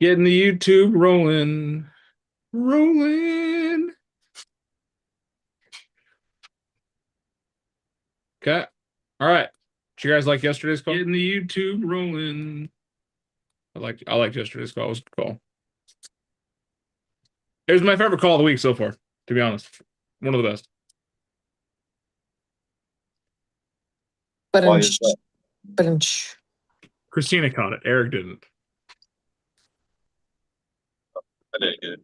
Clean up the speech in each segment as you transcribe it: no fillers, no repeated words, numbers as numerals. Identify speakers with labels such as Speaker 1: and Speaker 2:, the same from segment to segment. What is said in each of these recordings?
Speaker 1: Getting the YouTube rolling. Rolling. Okay. All right. Did you guys like yesterday's call? Getting the YouTube rolling. I liked yesterday's call. It was a good call. It was my favorite call of the week so far, to be honest. One of the best.
Speaker 2: But
Speaker 3: Why is that?
Speaker 1: Christina caught it. Eric didn't.
Speaker 3: I didn't get it.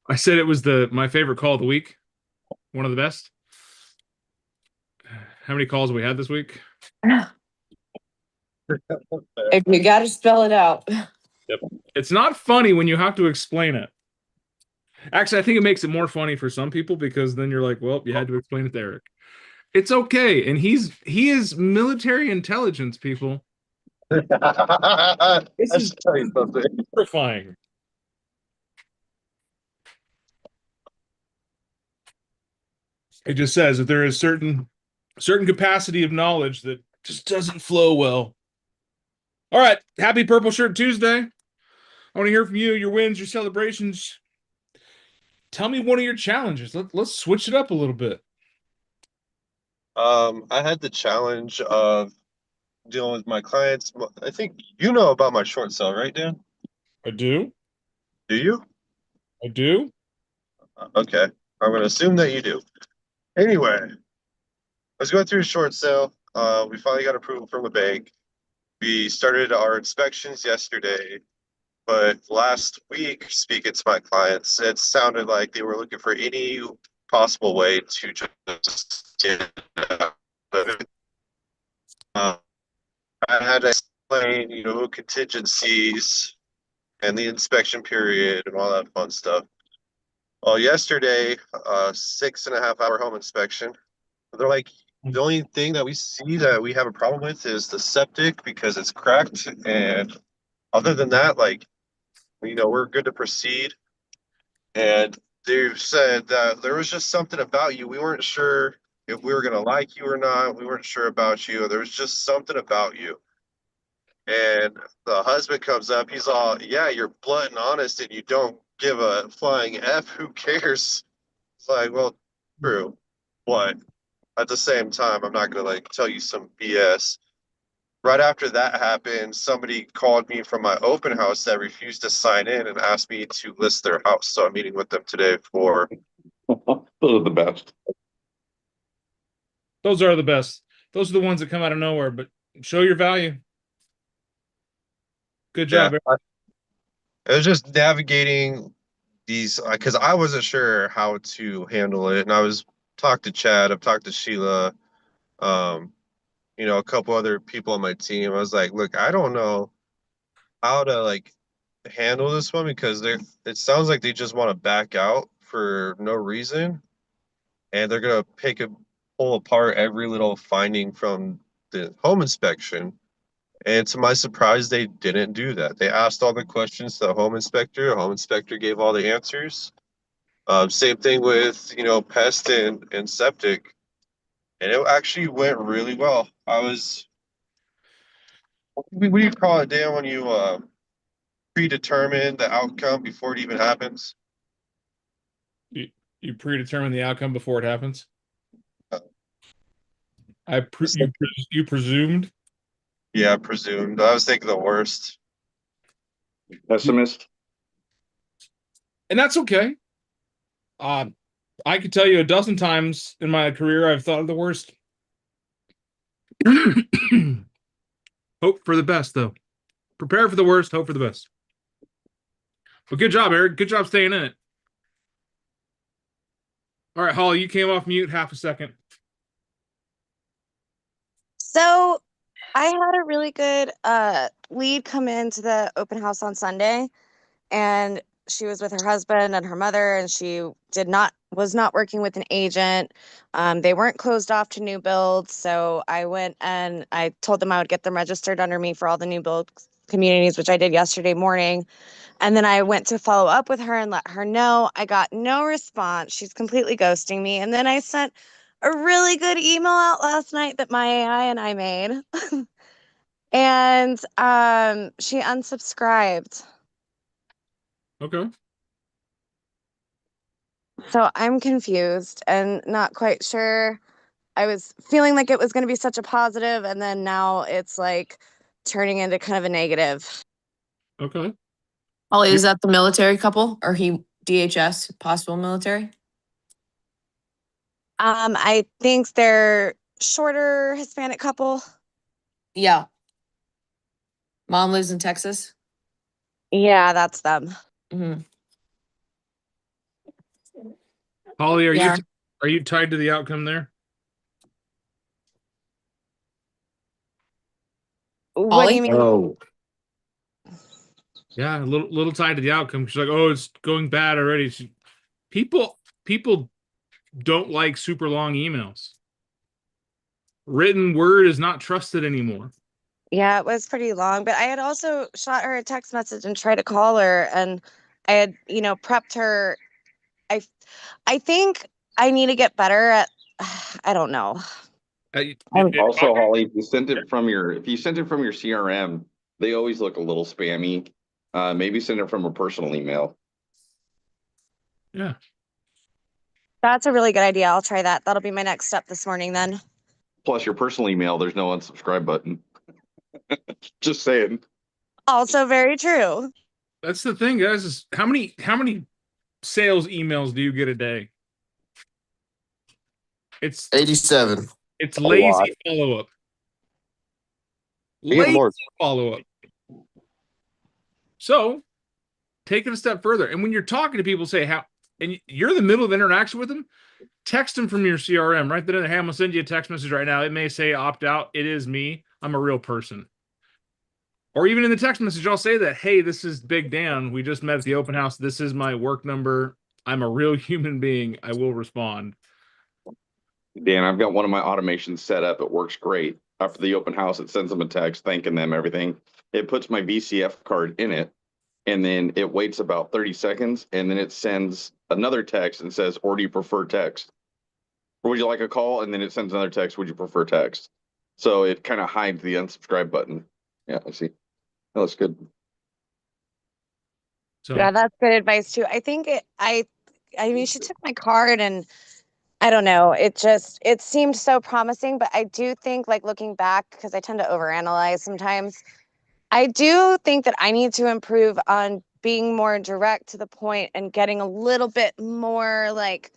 Speaker 1: I said it was my favorite call of the week. One of the best. How many calls have we had this week?
Speaker 2: If you got to spell it out.
Speaker 1: Yep. It's not funny when you have to explain it. Actually, I think it makes it more funny for some people because then you're like, well, you had to explain it to Eric. It's okay. And he is military intelligence, people. This
Speaker 3: I
Speaker 1: is
Speaker 3: should tell you something.
Speaker 1: terrifying. It just says that there is certain capacity of knowledge that just doesn't flow well. All right. Happy Purple Shirt Tuesday. I want to hear from you, your wins, your celebrations. Tell me one of your challenges. Let's switch it up a little bit.
Speaker 3: I had the challenge of dealing with my clients. I think you know about my short sale, right, Dan?
Speaker 1: I do.
Speaker 3: Do you?
Speaker 1: I do.
Speaker 3: Okay. I'm going to assume that you do. Anyway, I was going through a short sale. We finally got approval from the bank. We started our inspections yesterday, but last week, speaking to my clients, it sounded like they were looking for any possible way to just get uh, I had to explain, contingencies and the inspection period and all that fun stuff. Well, yesterday, 6.5 hour home inspection. They're like, the only thing that we see that we have a problem with is the septic because it's cracked. And other than that, like, we're good to proceed. And they said that there was just something about you. We weren't sure if we were going to like you or not. We weren't sure about you. There was just something about you. And the husband comes up, he's all, yeah, you're blunt and honest and you don't give a flying F. Who cares? It's like, well, true. But at the same time, I'm not going to like tell you some BS. Right after that happened, somebody called me from my open house that refused to sign in and asked me to list their house. So I'm meeting with them today for.
Speaker 4: Those are the best.
Speaker 1: Those are the best. Those are the ones that come out of nowhere, but show your value. Good job, Eric.
Speaker 3: It was just navigating these because I wasn't sure how to handle it, and I was talked to Chad, I've talked to Sheila, um, a couple other people on my team. I was like, look, I don't know how to like handle this one because it sounds like they just want to back out for no reason, and they're gonna pull apart every little finding from the home inspection. And to my surprise, they didn't do that. They asked all the questions to the home inspector. The home inspector gave all the answers. Same thing with, pest and septic. And it actually went really well. What do you call it, Dan, when you predetermine the outcome before it even happens?
Speaker 1: You predetermine the outcome before it happens.
Speaker 3: Uh,
Speaker 1: You presumed.
Speaker 3: Yeah, I presumed. I was thinking the worst.
Speaker 4: Pessimist.
Speaker 1: And that's okay. I could tell you a dozen times in my career I've thought of the worst. Hope for the best, though. Prepare for the worst, hope for the best. But good job, Eric. Good job staying in it. All right, Holly, you came off mute half a second.
Speaker 5: So I had a really good lead come into the open house on Sunday, and she was with her husband and her mother, and she was not working with an agent. They weren't closed off to new builds, so I went and I told them I would get them registered under me for all the new build communities, which I did yesterday morning. And then I went to follow up with her and let her know. I got no response. She's completely ghosting me. And then I sent a really good email out last night that my AI and I made. And she unsubscribed.
Speaker 1: Okay.
Speaker 5: So I'm confused and not quite sure. I was feeling like it was going to be such a positive, and then now it's like turning into kind of a negative.
Speaker 1: Okay.
Speaker 2: Holly, is that the military couple or he DHS, possible military?
Speaker 5: I think they're shorter Hispanic couple.
Speaker 2: Yeah. Mom lives in Texas.
Speaker 5: Yeah, that's them.
Speaker 2: Hmm.
Speaker 1: Holly,
Speaker 2: Yeah.
Speaker 1: are you tied to the outcome there?
Speaker 5: What do you mean?
Speaker 4: Oh,
Speaker 1: Yeah, a little tied to the outcome. She's like, oh, it's going bad already. People don't like super long emails. Written word is not trusted anymore.
Speaker 5: Yeah, it was pretty long, but I had also shot her a text message and tried to call her, and I had, prepped her. I I think I need to get better at I don't know.
Speaker 4: also, Holly, if you sent it from your CRM, they always look a little spammy. Maybe send it from a personal email.
Speaker 1: Yeah.
Speaker 5: That's a really good idea. I'll try that. That'll be my next step this morning then.
Speaker 4: Plus, your personal email, there's no unsubscribe button. Just saying.
Speaker 5: Also very true.
Speaker 1: That's the thing, guys, is how many sales emails do you get a day? It's
Speaker 6: 87.
Speaker 1: it's
Speaker 3: lot.
Speaker 1: lazy follow-up.
Speaker 3: Even
Speaker 1: Lazy
Speaker 3: more.
Speaker 1: follow-up. So take it a step further. And when you're talking to people, say how, and you're in the middle of interaction with them, text them from your CRM right then and there. Hey, I'm gonna send you a text message right now. It may say opt out. It is me. I'm a real person. Or even in the text message, I'll say that, hey, this is Big Dan. We just met at the open house. This is my work number. I'm a real human being. I will respond.
Speaker 4: Dan, I've got one of my automations set up. It works great. After the open house, it sends them a text thanking them, everything. It puts my VCF card in it, and then it waits about 30 seconds, and then it sends another text and says, or do you prefer text? Or would you like a call? And then it sends another text, would you prefer text? So it kind of hides the unsubscribe button. Yeah, I see. That looks good.
Speaker 1: So
Speaker 5: Yeah, that's good advice too. I think I mean, she took my card and I don't know. It seemed so promising, but I do think, like, looking back, because I tend to overanalyze sometimes, I do think that I need to improve on being more direct to the point and getting a little bit more like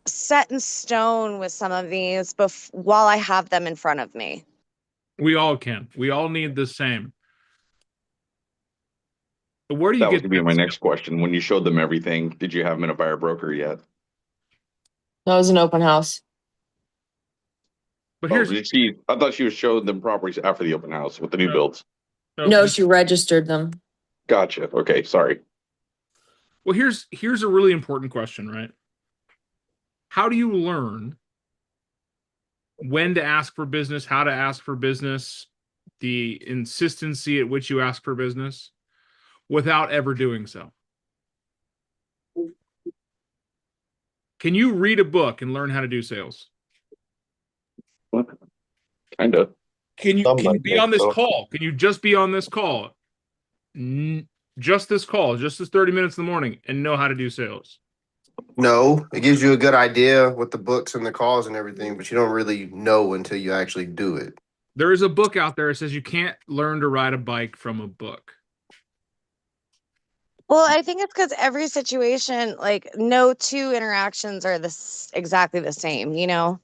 Speaker 5: set in stone with some of these while I have them in front of me.
Speaker 1: we all can. We all need the same. But where do you
Speaker 4: That was
Speaker 1: get
Speaker 4: gonna be my
Speaker 1: that
Speaker 4: next question. When you showed them everything, did you have them in a buyer broker yet?
Speaker 2: That was an open house.
Speaker 1: But
Speaker 4: Oh,
Speaker 1: here's
Speaker 4: did she? I thought she was showing them properties after the open house with the new builds.
Speaker 2: No, she registered them.
Speaker 4: Gotcha. Okay, sorry.
Speaker 1: well, here's a really important question, right? How do you learn when to ask for business, how to ask for business, the insistency at which you ask for business without ever doing so? Can you read a book and learn how to do sales?
Speaker 4: Kind of.
Speaker 1: Can you
Speaker 3: Some might
Speaker 1: be
Speaker 3: think
Speaker 1: on this
Speaker 3: so.
Speaker 1: call? Can you just be on this call? Just this call, just this 30 minutes in the morning and know how to do sales?
Speaker 6: No, it gives you a good idea with the books and the calls and everything, but you don't really know until you actually do it.
Speaker 1: There is a book out there that says you can't learn to ride a bike from a book.
Speaker 5: Well, I think it's because every situation, like, no two interactions are exactly the same, you know?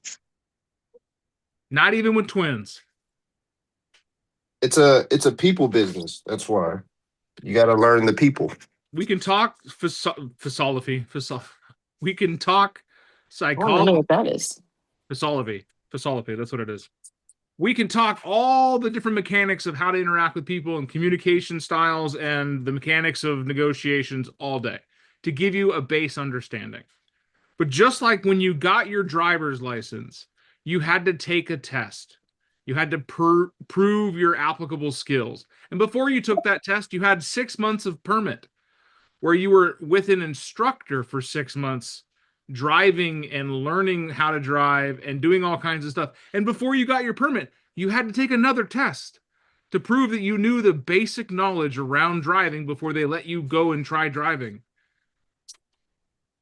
Speaker 1: Not even with twins.
Speaker 6: It's a people business. That's why you got to learn the people.
Speaker 1: We can talk philosophy. We can talk
Speaker 2: I don't know
Speaker 1: psychology.
Speaker 2: what that is.
Speaker 1: Philosophy. That's what it is. We can talk all the different mechanics of how to interact with people and communication styles and the mechanics of negotiations all day to give you a base understanding. But just like when you got your driver's license, you had to take a test. You had to prove your applicable skills. And before you took that test, you had 6 months of permit where you were with an instructor for 6 months driving and learning how to drive and doing all kinds of stuff. And before you got your permit, you had to take another test to prove that you knew the basic knowledge around driving before they let you go and try driving.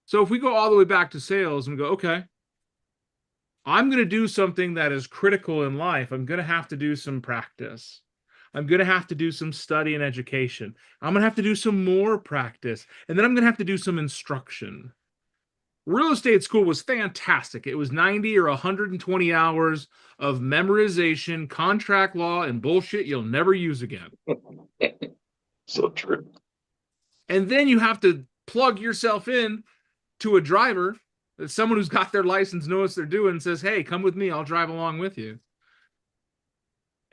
Speaker 1: So if we go all the way back to sales and go, okay, I'm going to do something that is critical in life. I'm going to have to do some practice. I'm going to have to do some study and education. I'm going to have to do some more practice. And then I'm going to have to do some instruction. Real estate school was fantastic. It was 90 or 120 hours of memorization, contract law, and bullshit you'll never use again.
Speaker 4: So true.
Speaker 1: And then you have to plug yourself in to a driver, someone who's got their license, knows what they're doing, and says, hey, come with me, I'll drive along with you.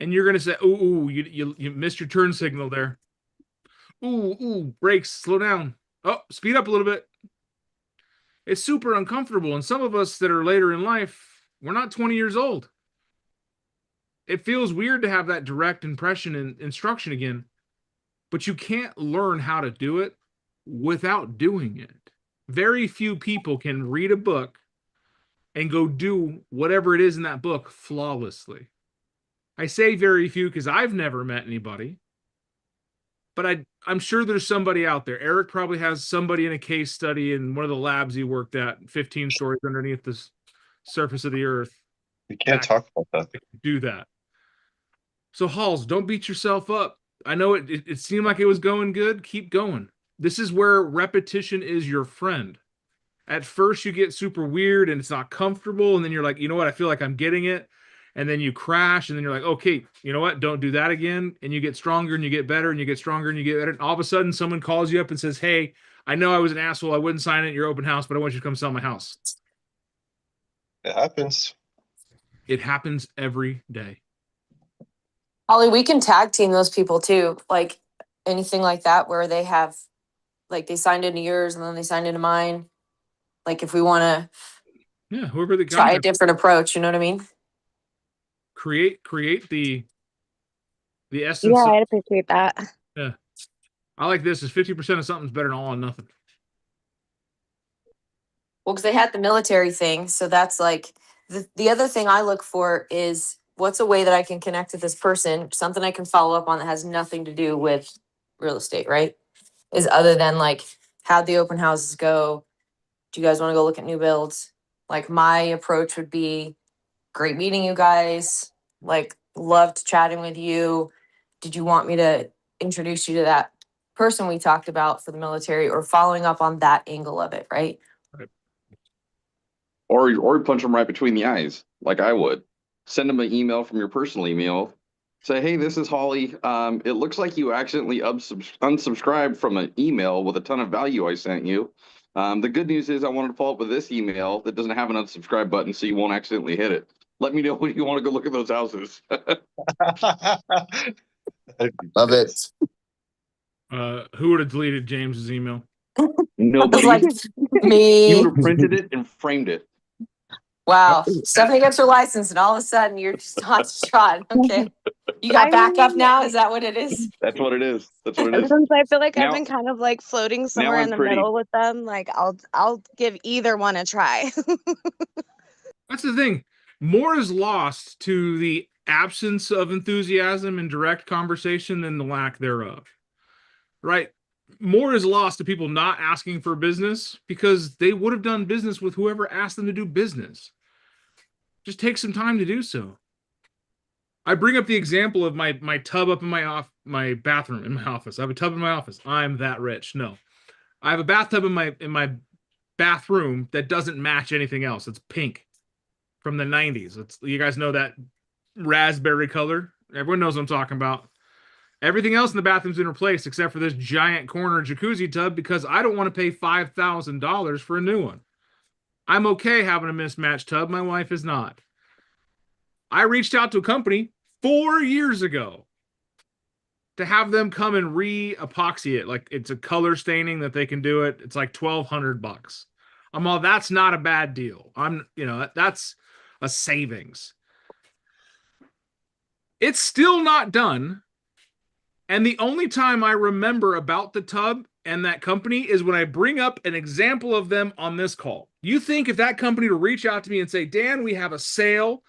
Speaker 1: And you're going to say, ooh, you missed your turn signal there. Ooh, brakes, slow down. Oh, speed up a little bit. It's super uncomfortable. And some of us that are later in life, we're not 20 years old. It feels weird to have that direct impression and instruction again, but you can't learn how to do it without doing it. Very few people can read a book and go do whatever it is in that book flawlessly. I say very few because I've never met anybody, but I'm sure there's somebody out there. Eric probably has somebody in a case study in one of the labs he worked at, 15 stories underneath the surface of the earth.
Speaker 3: We can't talk about that.
Speaker 1: Do that. So Halls, don't beat yourself up. I know it seemed like it was going good. Keep going. This is where repetition is your friend. At first you get super weird and it's not comfortable. And then you're like, you know what? I feel like I'm getting it. And then you crash and then you're like, okay, you know what? Don't do that again. And you get stronger and you get better and you get stronger and you get better. And all of a sudden someone calls you up and says, hey, I know I was an asshole. I wouldn't sign it at your open house, but I want you to come sell my house.
Speaker 3: It happens.
Speaker 1: It happens every day.
Speaker 2: Holly, we can tag team those people too. Like anything like that where they have, like they signed into yours and then they signed into mine. Like if we want to
Speaker 1: Yeah, whoever the
Speaker 2: try
Speaker 1: guy
Speaker 2: a different approach, you know what I mean?
Speaker 1: create the essence.
Speaker 5: Yeah,
Speaker 1: of-
Speaker 5: I'd appreciate that.
Speaker 1: Yeah. I like this is 50% of something's better than all or nothing.
Speaker 2: Well, because they had the military thing. So that's like the other thing I look for is what's a way that I can connect with this person, something I can follow up on that has nothing to do with real estate, right? Is other than like, how'd the open houses go? Do you guys want to go look at new builds? Like my approach would be great meeting you guys. Like loved chatting with you. Did you want me to introduce you to that person we talked about for the military or following up on that angle of it, right?
Speaker 4: Or punch them right between the eyes, like I would. Send them an email from your personal email. Say, hey, this is Holly. It looks like you accidentally unsubscribed from an email with a ton of value I sent you. The good news is I wanted to follow up with this email that doesn't have an unsubscribe button, so you won't accidentally hit it. Let me know when you want to go look at those houses.
Speaker 6: Love it.
Speaker 1: Who would have deleted James's email?
Speaker 4: Nobody.
Speaker 2: Like
Speaker 4: You
Speaker 2: me.
Speaker 4: would have printed it and framed it.
Speaker 2: Wow. Stephanie gets her license and all of a sudden you're just hot shot. Okay. You got
Speaker 5: I
Speaker 2: backup
Speaker 5: mean-
Speaker 2: now? Is that what it is?
Speaker 4: That's what it is. That's what it is.
Speaker 5: Since I feel like
Speaker 4: Now-
Speaker 5: I've been kind of like floating somewhere
Speaker 4: I'm
Speaker 5: in the
Speaker 4: pretty.
Speaker 5: middle with them, like I'll give either one a try.
Speaker 1: That's the thing. More is lost to the absence of enthusiasm and direct conversation than the lack thereof. Right? More is lost to people not asking for business because they would have done business with whoever asked them to do business. Just take some time to do so. I bring up the example of my tub up in my bathroom in my office. I have a tub in my office. I'm that rich. No. I have a bathtub in my bathroom that doesn't match anything else. It's pink from the 90s. You guys know that raspberry color? Everyone knows what I'm talking about. Everything else in the bathroom's been replaced except for this giant corner jacuzzi tub because I don't want to pay $5,000 for a new one. I'm okay having a mismatched tub. My wife is not. I reached out to a company 4 years ago to have them come and re-epoxy it. Like it's a color staining that they can do it. It's like $1,200. I'm all, that's not a bad deal. That's a savings. It's still not done. And the only time I remember about the tub and that company is when I bring up an example of them on this call. You think if that company to reach out to me and say, Dan, we have a sale.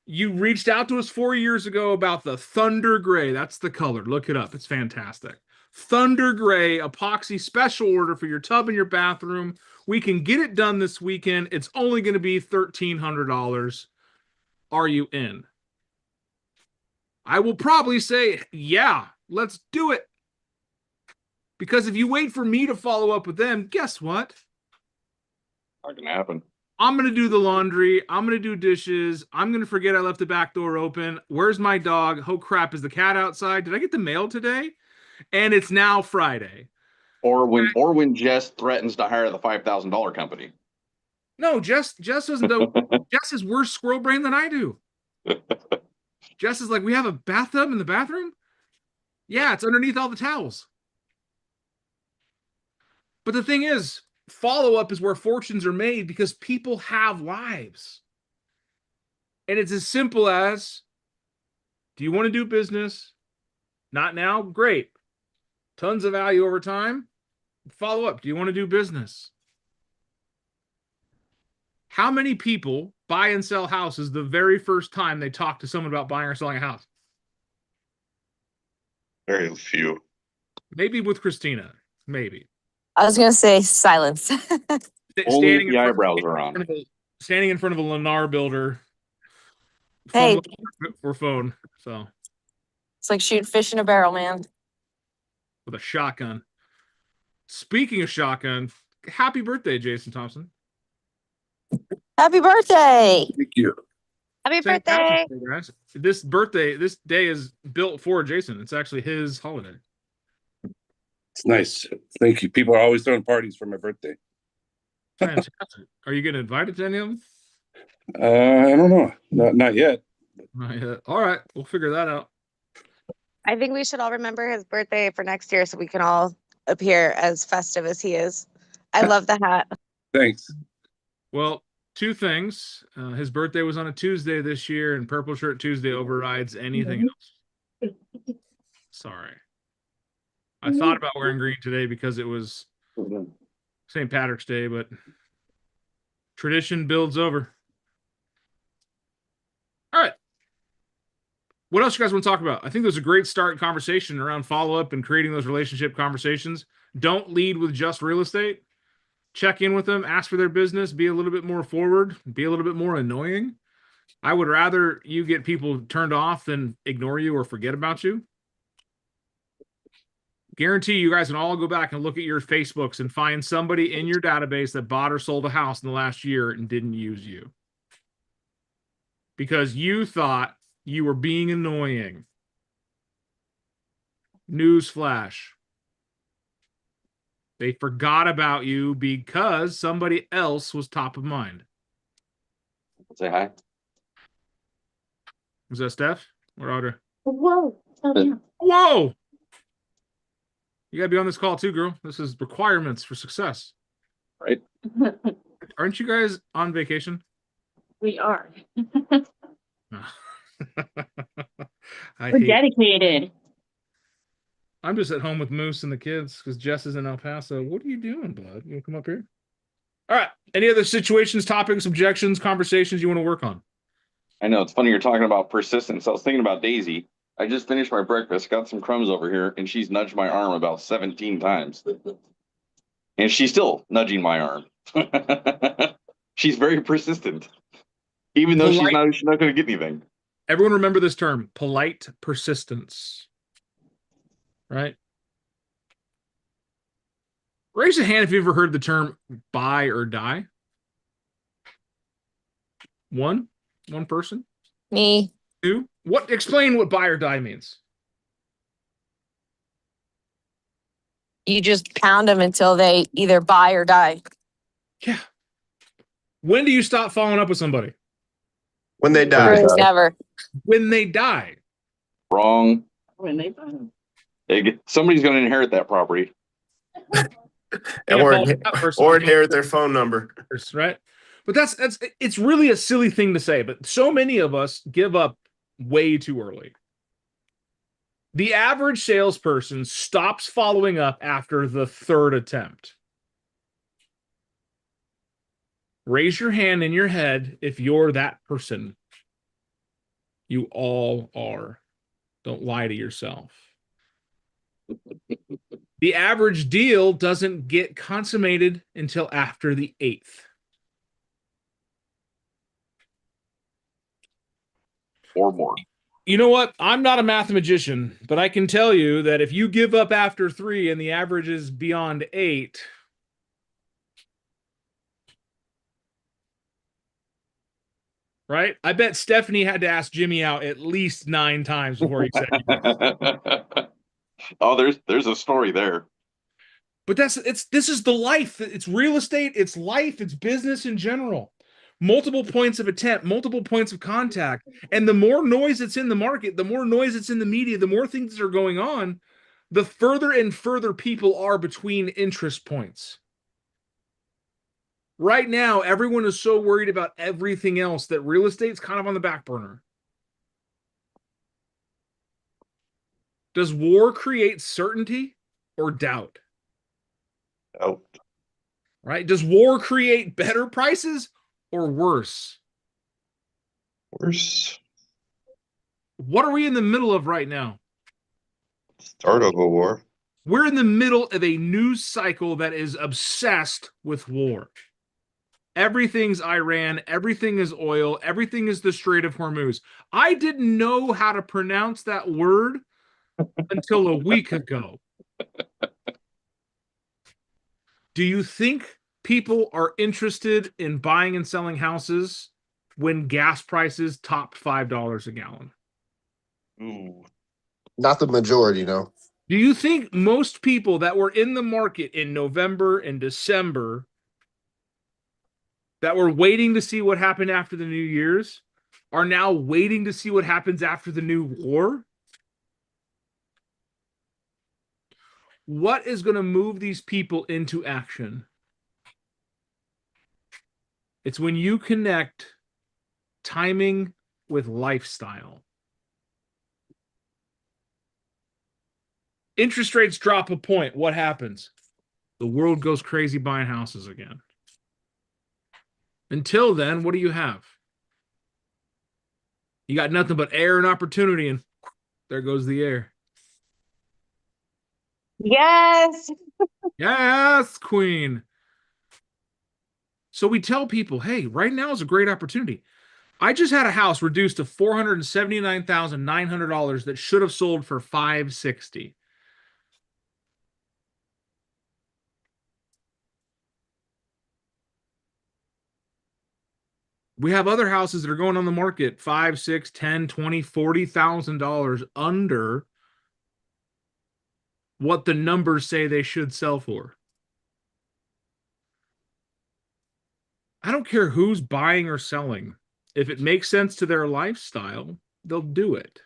Speaker 1: You reached out to us 4 years ago about the Thunder Gray. That's the color. Look it up. It's fantastic. Thunder Gray epoxy special order for your tub and your bathroom. We can get it done this weekend. It's only going to be $1,300. Are you in? I will probably say, yeah, let's do it. Because if you wait for me to follow up with them, guess what?
Speaker 4: Not gonna happen.
Speaker 1: I'm going to do the laundry. I'm going to do dishes. I'm going to forget I left the back door open. Where's my dog? Oh, crap. Is the cat outside? Did I get the mail today? And it's now Friday.
Speaker 4: Or when Jess threatens to hire the $5,000 company.
Speaker 1: No, Jess doesn't know. Jess is worse squirrel brain than I do. Jess is like, we have a bathtub in the bathroom? Yeah, it's underneath all the towels. But the thing is, follow-up is where fortunes are made because people have lives. And it's as simple as, do you want to do business? Not now? Great. Tons of value over time. Follow up. Do you want to do business? How many people buy and sell houses the very first time they talk to someone about buying or selling a house?
Speaker 3: Very few.
Speaker 1: Maybe with Christina. Maybe.
Speaker 2: I was gonna say silence.
Speaker 4: Only
Speaker 1: Standing
Speaker 4: the eyebrows are on.
Speaker 1: standing in front of a Lennar builder.
Speaker 2: Hey.
Speaker 1: fumbling for phone. So
Speaker 2: It's like shooting fish in a barrel, man.
Speaker 1: with a shotgun. Speaking of shotgun, happy birthday, Jason Thompson.
Speaker 2: Happy birthday!
Speaker 7: Thank you.
Speaker 5: Happy
Speaker 1: St.
Speaker 5: birthday.
Speaker 1: Patrick's Day, guys. This day is built for Jason. It's actually his holiday.
Speaker 7: It's nice. Thank you. People are always throwing parties for my birthday.
Speaker 1: Fantastic. Are you getting invited to any of them?
Speaker 7: I don't know. Not yet.
Speaker 1: Not yet. All right, we'll figure that out.
Speaker 5: I think we should all remember his birthday for next year so we can all appear as festive as he is. I love the hat.
Speaker 7: Thanks.
Speaker 1: Well, two things. His birthday was on a Tuesday this year, and Purple Shirt Tuesday overrides anything else. Sorry. I thought about wearing green today because it was St. Patrick's Day, but tradition builds over. All right. What else you guys want to talk about? I think there's a great start conversation around follow-up and creating those relationship conversations. Don't lead with just real estate. Check in with them, ask for their business, be a little bit more forward, be a little bit more annoying. I would rather you get people turned off than ignore you or forget about you. Guarantee you guys can all go back and look at your Facebooks and find somebody in your database that bought or sold a house in the last year and didn't use you. Because you thought you were being annoying. Newsflash. They forgot about you because somebody else was top of mind.
Speaker 4: Say hi.
Speaker 1: Was that Steph or Audrey?
Speaker 8: Whoa.
Speaker 1: Whoa! You gotta be on this call too, girl. This is requirements for success.
Speaker 4: Right.
Speaker 1: Aren't you guys on vacation?
Speaker 8: We are.
Speaker 1: I
Speaker 8: We're
Speaker 1: hate.
Speaker 8: dedicated.
Speaker 1: I'm just at home with Moose and the kids because Jess is in El Paso. What are you doing, bud? You want to come up here? All right. Any other situations, topics, objections, conversations you want to work on?
Speaker 4: I know it's funny you're talking about persistence. I was thinking about Daisy. I just finished my breakfast, got some crumbs over here, and she's nudged my arm about 17 times. And she's still nudging my arm. She's very persistent. Even though she's not going to get anything.
Speaker 1: Everyone remember this term, polite persistence. Right? Raise a hand if you've ever heard the term buy or die. One person.
Speaker 2: Me.
Speaker 1: Two. Explain what buy or die means.
Speaker 2: You just pound them until they either buy or die.
Speaker 1: Yeah. When do you stop following up with somebody?
Speaker 6: When they die.
Speaker 2: Never.
Speaker 1: When they die.
Speaker 4: Wrong.
Speaker 8: When they buy them.
Speaker 4: Somebody's going to inherit that property.
Speaker 6: Or inherit their phone number.
Speaker 1: Right? But it's really a silly thing to say, but so many of us give up way too early. The average salesperson stops following up after the third attempt. Raise your hand in your head if you're that person. You all are. Don't lie to yourself. The average deal doesn't get consummated until after the 8th.
Speaker 4: Or more.
Speaker 1: You know what? I'm not a mathematician, but I can tell you that if you give up after 3 and the average is beyond 8, right? I bet Stephanie had to ask Jimmy out at least 9 times before he said yes.
Speaker 4: Oh, there's a story there.
Speaker 1: But this is the life. It's real estate, it's life, it's business in general. Multiple points of attempt, multiple points of contact. And the more noise that's in the market, the more noise that's in the media, the more things that are going on, the further and further people are between interest points. Right now, everyone is so worried about everything else that real estate's kind of on the back burner. Does war create certainty or doubt?
Speaker 3: Oh,
Speaker 1: Right? Does war create better prices or worse?
Speaker 3: worse.
Speaker 1: What are we in the middle of right now?
Speaker 3: Start of a war.
Speaker 1: We're in the middle of a news cycle that is obsessed with war. Everything's Iran, everything is oil, everything is the Strait of Hormuz. I didn't know how to pronounce that word until a week ago. Do you think people are interested in buying and selling houses when gas prices top $5 a gallon?
Speaker 3: Ooh.
Speaker 6: Not the majority, no.
Speaker 1: Do you think most people that were in the market in November and December that were waiting to see what happened after the New Year's are now waiting to see what happens after the new war? What is going to move these people into action? It's when you connect timing with lifestyle. Interest rates drop a point. What happens? The world goes crazy buying houses again. Until then, what do you have? You got nothing but air and opportunity, and there goes the air.
Speaker 5: Yes.
Speaker 1: Yes, Queen. So we tell people, hey, right now is a great opportunity. I just had a house reduced to $479,900 that should have sold for $560,000. We have other houses that are going on the market $5,000, $6,000, $10,000, $20,000, $40,000 under what the numbers say they should sell for. I don't care who's buying or selling. If it makes sense to their lifestyle, they'll do it.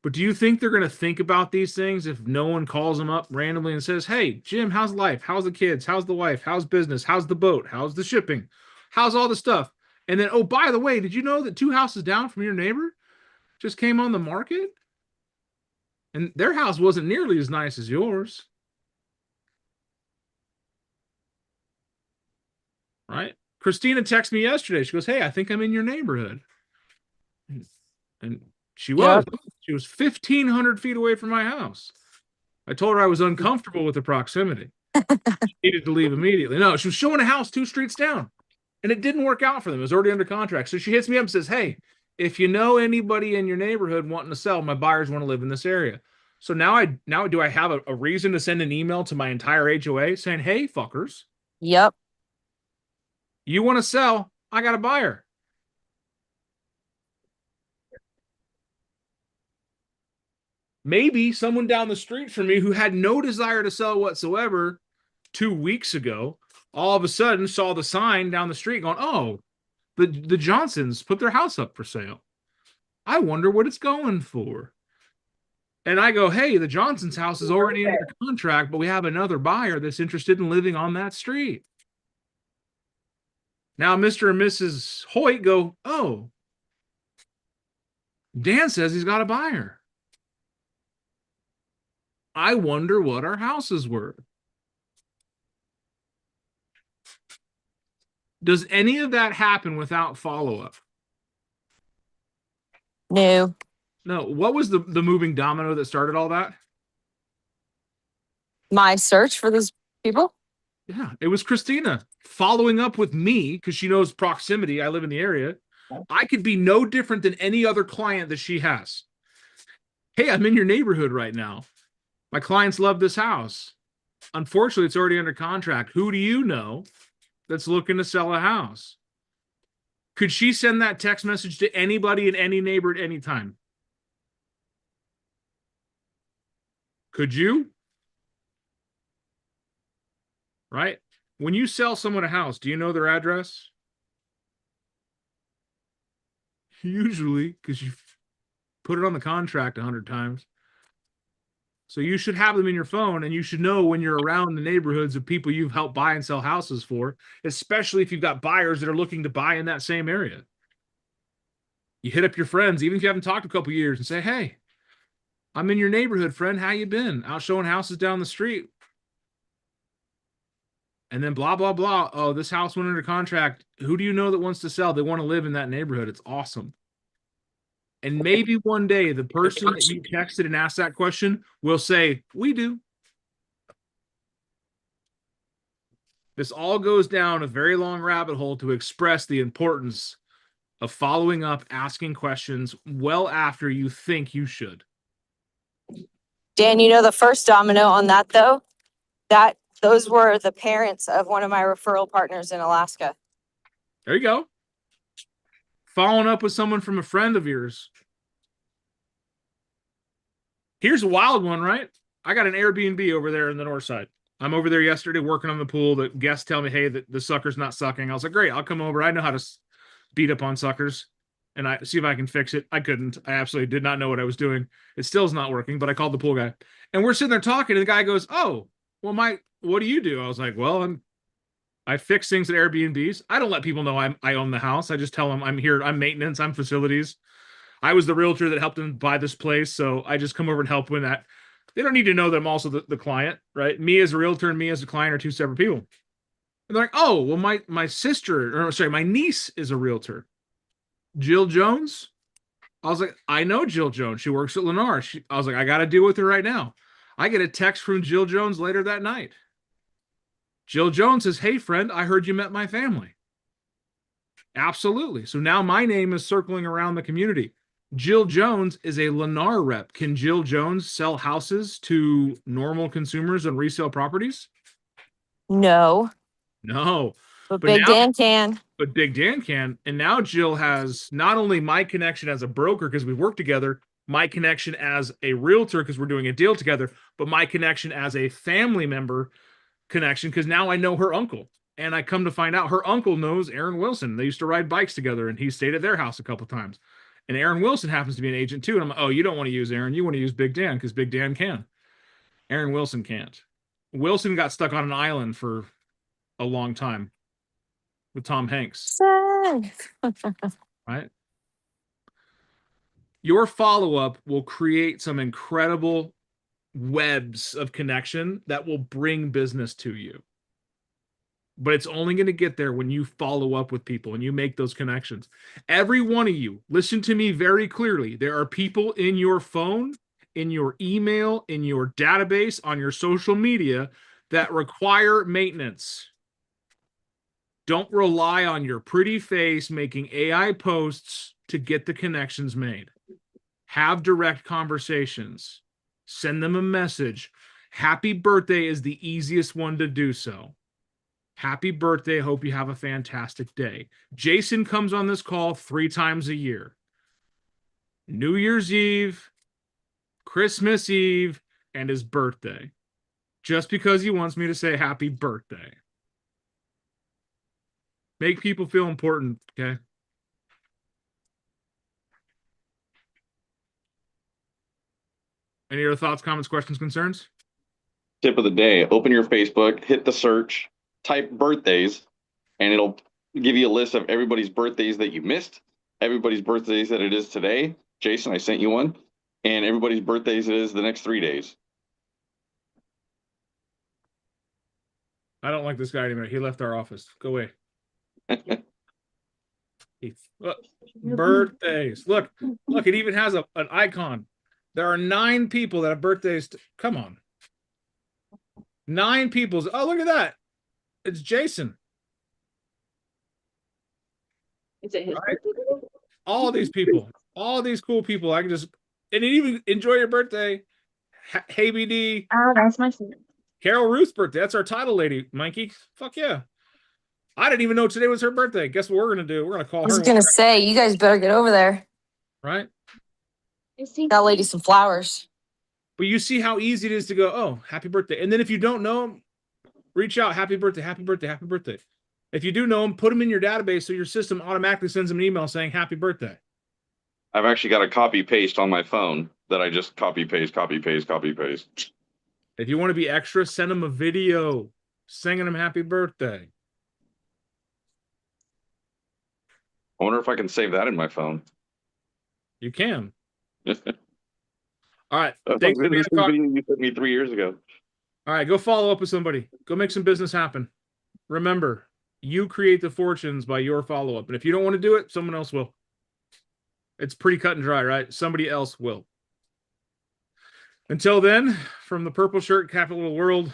Speaker 1: But do you think they're going to think about these things if no one calls them up randomly and says, hey, Jim, how's life? How's the kids? How's the wife? How's business? How's the boat? How's the shipping? How's all the stuff? And then, oh, by the way, did you know that 2 houses down from your neighbor just came on the market? And their house wasn't nearly as nice as yours. Right? Christina texted me yesterday. She goes, hey, I think I'm in your neighborhood. And she was.
Speaker 2: Yep.
Speaker 1: She was 1,500 feet away from my house. I told her I was uncomfortable with the proximity. She needed to leave immediately. No, she was showing a house 2 streets down. And it didn't work out for them. It was already under contract. So she hits me up and says, hey, if you know anybody in your neighborhood wanting to sell, my buyers want to live in this area. So now do I have a reason to send an email to my entire HOA saying, hey, fuckers,
Speaker 2: Yep.
Speaker 1: you want to sell? I got a buyer. Maybe someone down the street from me who had no desire to sell whatsoever 2 weeks ago, all of a sudden saw the sign down the street going, oh, the Johnsons put their house up for sale. I wonder what it's going for. And I go, hey, the Johnsons' house is already under contract, but we have another buyer that's interested in living on that street. Now, Mr. and Mrs. Hoyt go, oh, Dan says he's got a buyer. I wonder what our houses were. Does any of that happen without follow-up?
Speaker 2: No.
Speaker 1: No, what was the moving domino that started all that?
Speaker 2: My search for those people?
Speaker 1: Yeah, it was Christina following up with me because she knows proximity. I live in the area. I could be no different than any other client that she has. Hey, I'm in your neighborhood right now. My clients love this house. Unfortunately, it's already under contract. Who do you know that's looking to sell a house? Could she send that text message to anybody and any neighbor at any time? Could you? Right? When you sell someone a house, do you know their address? Usually, because you've put it on the contract 100 times. So you should have them in your phone, and you should know when you're around the neighborhoods of people you've helped buy and sell houses for, especially if you've got buyers that are looking to buy in that same area. You hit up your friends, even if you haven't talked a couple years, and say, hey, I'm in your neighborhood, friend. How you been? Out showing houses down the street. And then blah, blah, blah. Oh, this house went under contract. Who do you know that wants to sell? They want to live in that neighborhood. It's awesome. And maybe one day the person that you texted and asked that question will say, we do. This all goes down a very long rabbit hole to express the importance of following up, asking questions well after you think you should.
Speaker 2: Dan, you know the first domino on that though? Those were the parents of one of my referral partners in Alaska.
Speaker 1: There you go. Following up with someone from a friend of yours. Here's a wild one, right? I got an Airbnb over there in the north side. I'm over there yesterday working on the pool. The guests tell me, hey, the sucker's not sucking. I was like, great, I'll come over. I know how to beat up on suckers and I see if I can fix it. I couldn't. I absolutely did not know what I was doing. It still is not working, but I called the pool guy. And we're sitting there talking, and the guy goes, oh, well, what do you do? I was like, well, I fix things at Airbnbs. I don't let people know I own the house. I just tell them I'm here. I'm maintenance. I'm facilities. I was the realtor that helped them buy this place, so I just come over and help when that. They don't need to know that I'm also the client, right? Me as a realtor and me as a client are two separate people. And they're like, oh, well, my sister, or sorry, my niece is a realtor. Jill Jones? I was like, I know Jill Jones. She works at Lennar. I was like, I got to deal with her right now. I get a text from Jill Jones later that night. Jill Jones says, hey, friend, I heard you met my family. Absolutely. So now my name is circling around the community. Jill Jones is a Lennar rep. Can Jill Jones sell houses to normal consumers on resale properties?
Speaker 2: No.
Speaker 1: No.
Speaker 2: But Big Dan can.
Speaker 1: But Big Dan can. And now Jill has not only my connection as a broker because we work together, my connection as a realtor because we're doing a deal together, but my connection as a family member connection because now I know her uncle. And I come to find out her uncle knows Aaron Wilson. They used to ride bikes together, and he stayed at their house a couple times. And Aaron Wilson happens to be an agent too. And I'm like, oh, you don't want to use Aaron. You want to use Big Dan because Big Dan can. Aaron Wilson can't. Wilson got stuck on an island for a long time with Tom Hanks. Right? Your follow-up will create some incredible webs of connection that will bring business to you. But it's only going to get there when you follow up with people and you make those connections. Every one of you, listen to me very clearly. There are people in your phone, in your email, in your database, on your social media that require maintenance. Don't rely on your pretty face making AI posts to get the connections made. Have direct conversations. Send them a message. Happy birthday is the easiest one to do so. Happy birthday. Hope you have a fantastic day. Jason comes on this call 3 times a year. New Year's Eve, Christmas Eve, and his birthday. Just because he wants me to say happy birthday. Make people feel important, okay? Any other thoughts, comments, questions, concerns?
Speaker 4: Tip of the day, open your Facebook, hit the search, type birthdays, and it'll give you a list of everybody's birthdays that you missed, everybody's birthdays that it is today. Jason, I sent you one. And everybody's birthdays it is the next 3 days.
Speaker 1: I don't like this guy anymore. He left our office. Go away. Look, birthdays. Look, it even has an icon. There are 9 people that have birthdays. Come on. 9 people. Oh, look at that. It's Jason.
Speaker 8: Is it his
Speaker 1: Right.
Speaker 8: birthday today?
Speaker 1: All these people, all these cool people. I can just, and even enjoy your birthday. Hey, BD.
Speaker 8: Oh, that's my favorite.
Speaker 1: Carol Ruth's birthday. That's our title lady, Mikey. Fuck yeah. I didn't even know today was her birthday. Guess what we're going to do? We're going to call
Speaker 2: I was
Speaker 1: her.
Speaker 2: gonna say, you guys better get over there.
Speaker 1: Right.
Speaker 8: Is he-
Speaker 2: That lady some flowers.
Speaker 1: But you see how easy it is to go, oh, happy birthday. And then if you don't know him, reach out, happy birthday, happy birthday, happy birthday. If you do know him, put him in your database so your system automatically sends him an email saying happy birthday.
Speaker 4: I've actually got a copy paste on my phone that I just copy paste.
Speaker 1: If you want to be extra, send him a video singing him happy birthday.
Speaker 4: I wonder if I can save that in my phone.
Speaker 1: You can.
Speaker 4: That's
Speaker 1: All right.
Speaker 4: like
Speaker 1: Thanks for being
Speaker 4: this
Speaker 1: a car-
Speaker 4: video you sent me 3 years ago.
Speaker 1: All right, go follow up with somebody. Go make some business happen. Remember, you create the fortunes by your follow-up. And if you don't want to do it, someone else will. It's pretty cut and dry, right? Somebody else will. Until then, from the Purple Shirt Capital of the World,